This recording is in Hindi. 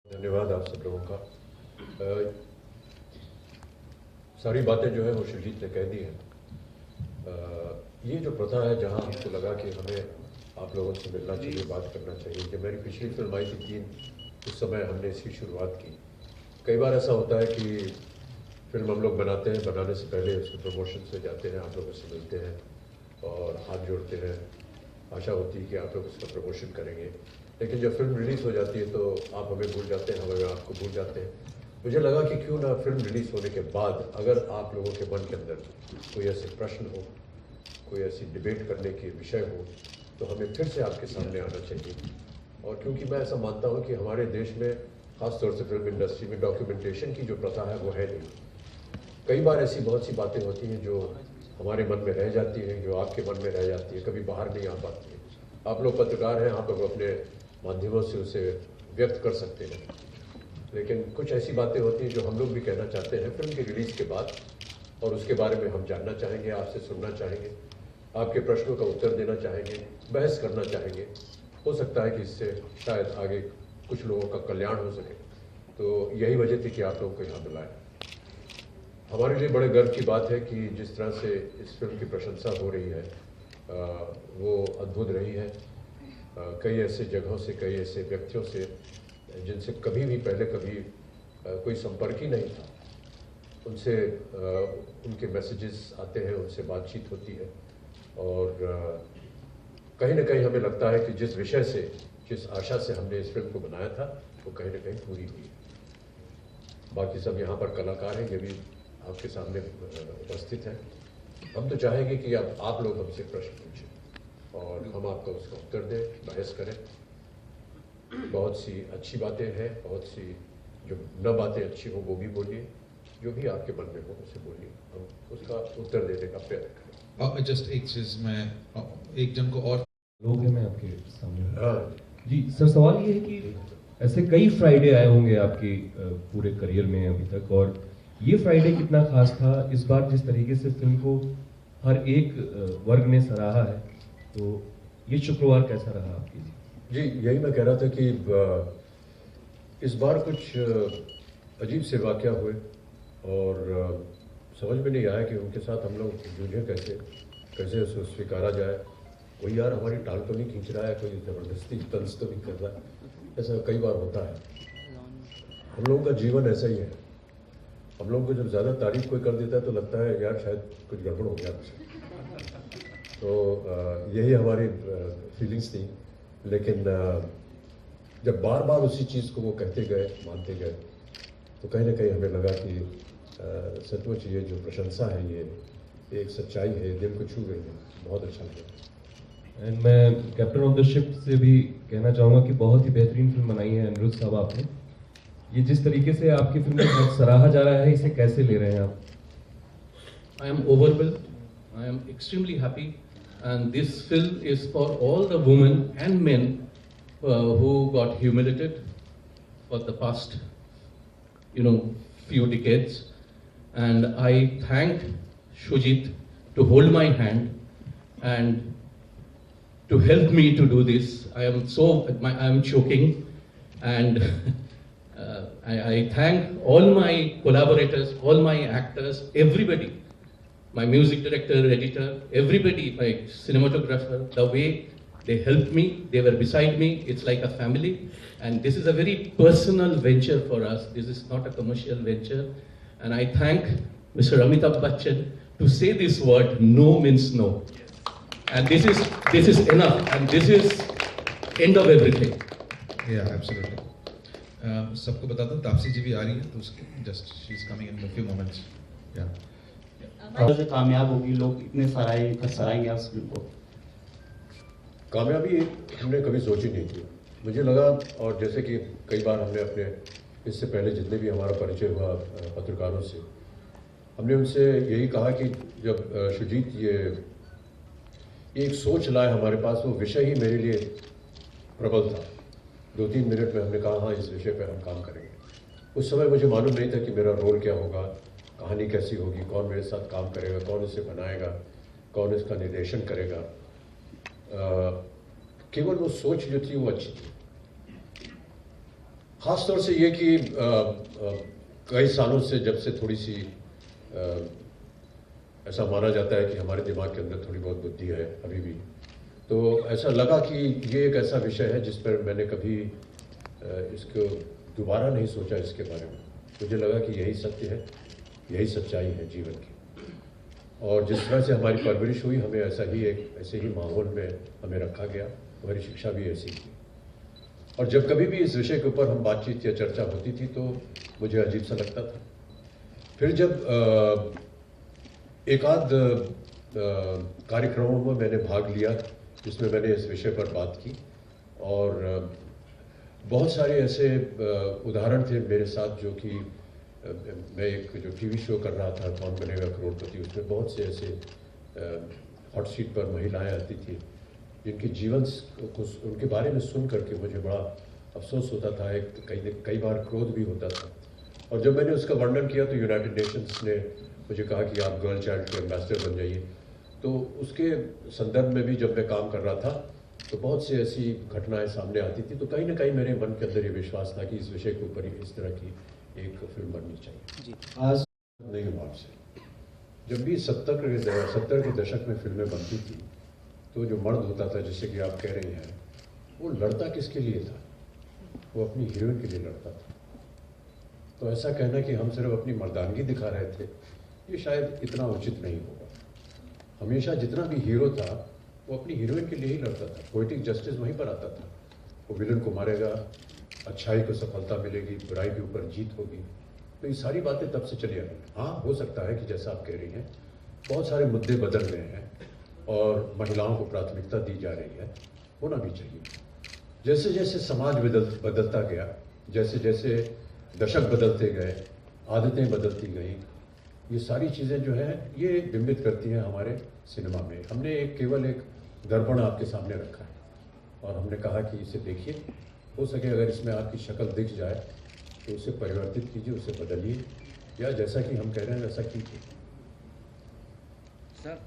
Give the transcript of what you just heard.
धन्यवाद आप सब लोगों का। सारी बातें जो है वो सुजीत ने कह दी हैं। ये जो प्रथा है जहाँ हमको लगा कि हमें आप लोगों से मिलना चाहिए, बात करना चाहिए। जब मेरी पिछली फिल्म आई थी 3, उस समय हमने इसकी शुरुआत की। कई बार ऐसा होता है कि फिल्म हम लोग बनाते हैं, बनाने से पहले उसके प्रमोशन से जाते हैं, आप लोगों से मिलते हैं और हाथ जोड़ते हैं। आशा होती है कि आप लोग उसका प्रमोशन करेंगे, लेकिन जब फिल्म रिलीज़ हो जाती है तो आप हमें भूल जाते हैं, हमें आपको भूल जाते हैं। मुझे लगा कि क्यों ना फिल्म रिलीज़ होने के बाद अगर आप लोगों के मन के अंदर कोई ऐसे प्रश्न हो, कोई ऐसी डिबेट करने के विषय हो, तो हमें फिर से आपके सामने आना चाहिए। और क्योंकि मैं ऐसा मानता हूँ कि हमारे देश में ख़ासतौर से फिल्म इंडस्ट्री में डॉक्यूमेंटेशन की जो प्रथा है वो है नहीं। कई बार ऐसी बहुत सी बातें होती हैं जो हमारे मन में रह जाती हैं, जो आपके मन में रह जाती है, कभी बाहर नहीं आ पाती है। आप लोग पत्रकार हैं, आप लोग अपने माध्यमों से उसे व्यक्त कर सकते हैं, लेकिन कुछ ऐसी बातें होती हैं जो हम लोग भी कहना चाहते हैं फिल्म की रिलीज़ के बाद, और उसके बारे में हम जानना चाहेंगे, आपसे सुनना चाहेंगे, आपके प्रश्नों का उत्तर देना चाहेंगे, बहस करना चाहेंगे। हो सकता है कि इससे शायद आगे कुछ लोगों का कल्याण हो सके। तो यही वजह थी कि आप लोगों को यहाँ बुलाया। हमारे लिए बड़े गर्व की बात है कि जिस तरह से इस फिल्म की प्रशंसा हो रही है वो अद्भुत रही है। कई ऐसे जगहों से, कई ऐसे व्यक्तियों से जिनसे कभी भी पहले कभी कोई संपर्क ही नहीं था, उनसे उनके मैसेजेस आते हैं, उनसे बातचीत होती है। और कहीं ना कहीं हमें लगता है कि जिस विषय से, जिस आशा से हमने इस फिल्म को बनाया था वो कहीं ना कहीं पूरी हुई है। बाकी सब यहाँ पर कलाकार हैं, ये भी आपके सामने उपस्थित हैं। हम तो चाहेंगे कि अब आप लोग हमसे प्रश्न पूछें और हम आपको उसका उत्तर दें, बहस करें। बहुत सी अच्छी बातें हैं, बहुत सी जो न बातें अच्छी हो वो भी बोलिए, जो भी आपके मन में हो उसे बोलिए, हम उसका उत्तर देने का प्रयत्न करें। जस्ट एक चीज मैं एक जन को और लोग हैं, मैं आपके सामने। हाँ जी सर, सवाल ये है कि ऐसे कई फ्राइडे आए होंगे आपके पूरे करियर में अभी तक, और ये फ्राइडे कितना खास था इस बार? जिस तरीके से फिल्म को हर एक वर्ग ने सराहा है, तो ये शुक्रवार कैसा रहा आपके लिए? जी, यही मैं कह रहा था कि इस बार कुछ अजीब से वाक़या हुए और समझ में नहीं आया कि उनके साथ हम लोग जूझें कैसे, कैसे उसे स्वीकारा जाए। कोई यार हमारी टांग तो नहीं खींच रहा है, कोई ज़बरदस्ती तंज तो नहीं कर रहा है। ऐसा कई बार होता है। हम लोगों का जीवन ऐसा ही है। हम लोगों को जब ज़्यादा तारीफ कोई कर देता है तो लगता है यार शायद कुछ गड़बड़ हो गया मुझसे। तो यही हमारी फीलिंग्स थी। लेकिन जब बार बार उसी चीज़ को वो कहते गए, मानते गए, तो कहीं ना कहीं हमें लगा कि सचमुच ये जो प्रशंसा है ये एक सच्चाई है, दिल को छू गई है। बहुत अच्छा लगा। एंड मैं कैप्टन ऑफ द शिप से भी कहना चाहूँगा कि बहुत ही बेहतरीन फिल्म बनाई है अनिरुद्ध साहब आपने। ये जिस तरीके से आपकी फिल्म को सराहा जा रहा है, इसे कैसे ले रहे हैं आप? I am overwhelmed. I am extremely happy, and this film is for all the women and men who got humiliated for the past, few decades. And I thank Shujit to hold my hand and to help me to do this. I am choking, and I thank all my collaborators, all my actors, everybody. My music director, editor, everybody, my cinematographer, the way they helped me, they were beside me, it's like a family. And this is a very personal venture for us. This is not a commercial venture. And I thank Mr. Amitabh Bachchan to say this word, no means no. And this is enough, and this is end of everything. Yeah, absolutely. सबको बता दूं तापसी जी भी आ रही है, तो उसके just she is coming in a few moments. या से कामयाब होगी, लोग इतने सराहेंगे उस फिल्म को। कामयाबी हमने कभी सोची नहीं थी। मुझे लगा, और जैसे कि कई बार हमने अपने इससे पहले जितने भी हमारा परिचय हुआ पत्रकारों से, हमने उनसे यही कहा कि जब सुजीत ये एक सोच लाए हमारे पास, वो विषय ही मेरे लिए प्रबल था। 2-3 मिनट में हमने कहा हाँ इस विषय पर हम काम करेंगे। उस समय मुझे मालूम नहीं था कि मेरा रोल क्या होगा, कहानी कैसी होगी, कौन मेरे साथ काम करेगा, कौन इसे बनाएगा, कौन इसका निर्देशन करेगा। केवल वो सोच जो थी वो अच्छी थी। ख़ास तौर से ये कि कई सालों से जब से थोड़ी सी ऐसा माना जाता है कि हमारे दिमाग के अंदर थोड़ी बहुत बुद्धि है अभी भी, तो ऐसा लगा कि ये एक ऐसा विषय है जिस पर मैंने कभी इसको दोबारा नहीं सोचा इसके बारे में। मुझे लगा कि यही सत्य है, यही सच्चाई है जीवन की, और जिस तरह से हमारी परवरिश हुई हमें ऐसे ही माहौल में हमें रखा गया, हमारी शिक्षा भी ऐसी थी। और जब कभी भी इस विषय के ऊपर हम बातचीत या चर्चा होती थी तो मुझे अजीब सा लगता था। फिर जब एक आध कार्यक्रमों में मैंने भाग लिया जिसमें मैंने इस विषय पर बात की, और बहुत सारे ऐसे उदाहरण थे मेरे साथ जो कि मैं एक जो टीवी शो कर रहा था कौन बनेगा करोड़पति, उसमें बहुत से ऐसे हॉट सीट पर महिलाएं आती थी जिनके जीवन को उनके बारे में सुन करके मुझे बड़ा अफसोस होता था, कई बार क्रोध भी होता था। और जब मैंने उसका वर्णन किया तो यूनाइटेड नेशंस ने मुझे कहा कि आप गर्ल चाइल्ड के एम्बेसडर बन जाइए। तो उसके संदर्भ में भी जब मैं काम कर रहा था तो बहुत सी ऐसी घटनाएं सामने आती थी, तो कहीं ना कहीं मेरे मन के अंदर ये विश्वास था कि इस विषय के ऊपर इस तरह की एक फिल्म बननी चाहिए। जी आज नहीं हूँ आपसे, जब भी 70 के दशक में फिल्में बनती थी तो जो मर्द होता था, जैसे कि आप कह रहे हैं, वो लड़ता किसके लिए था? वो अपनी हीरोइन के लिए लड़ता था। तो ऐसा कहना कि हम सिर्फ अपनी मर्दानगी दिखा रहे थे, ये शायद इतना उचित नहीं होगा। हमेशा जितना भी हीरो था वो अपनी हीरोइन के लिए ही लड़ता था, पोएटिक जस्टिस वहीं पर आता था। वो विलन को मारेगा, अच्छाई को सफलता मिलेगी, बुराई के ऊपर जीत होगी। तो ये सारी बातें तब से चली आ रही हैं। हाँ, हो सकता है कि जैसा आप कह रही हैं बहुत सारे मुद्दे बदल गए हैं और महिलाओं को प्राथमिकता दी जा रही है, होना भी चाहिए। जैसे जैसे समाज बदलता गया, जैसे जैसे दशक बदलते गए, आदतें बदलती गई, ये सारी चीज़ें जो हैं ये बिंबित करती हैं हमारे सिनेमा में। हमने केवल एक दर्पण आपके सामने रखा है और हमने कहा कि इसे देखिए, हो सके अगर इसमें आपकी शक्ल दिख जाए तो उसे परिवर्तित कीजिए, उसे बदलिए, या जैसा कि हम कह रहे हैं वैसा कीजिए। सर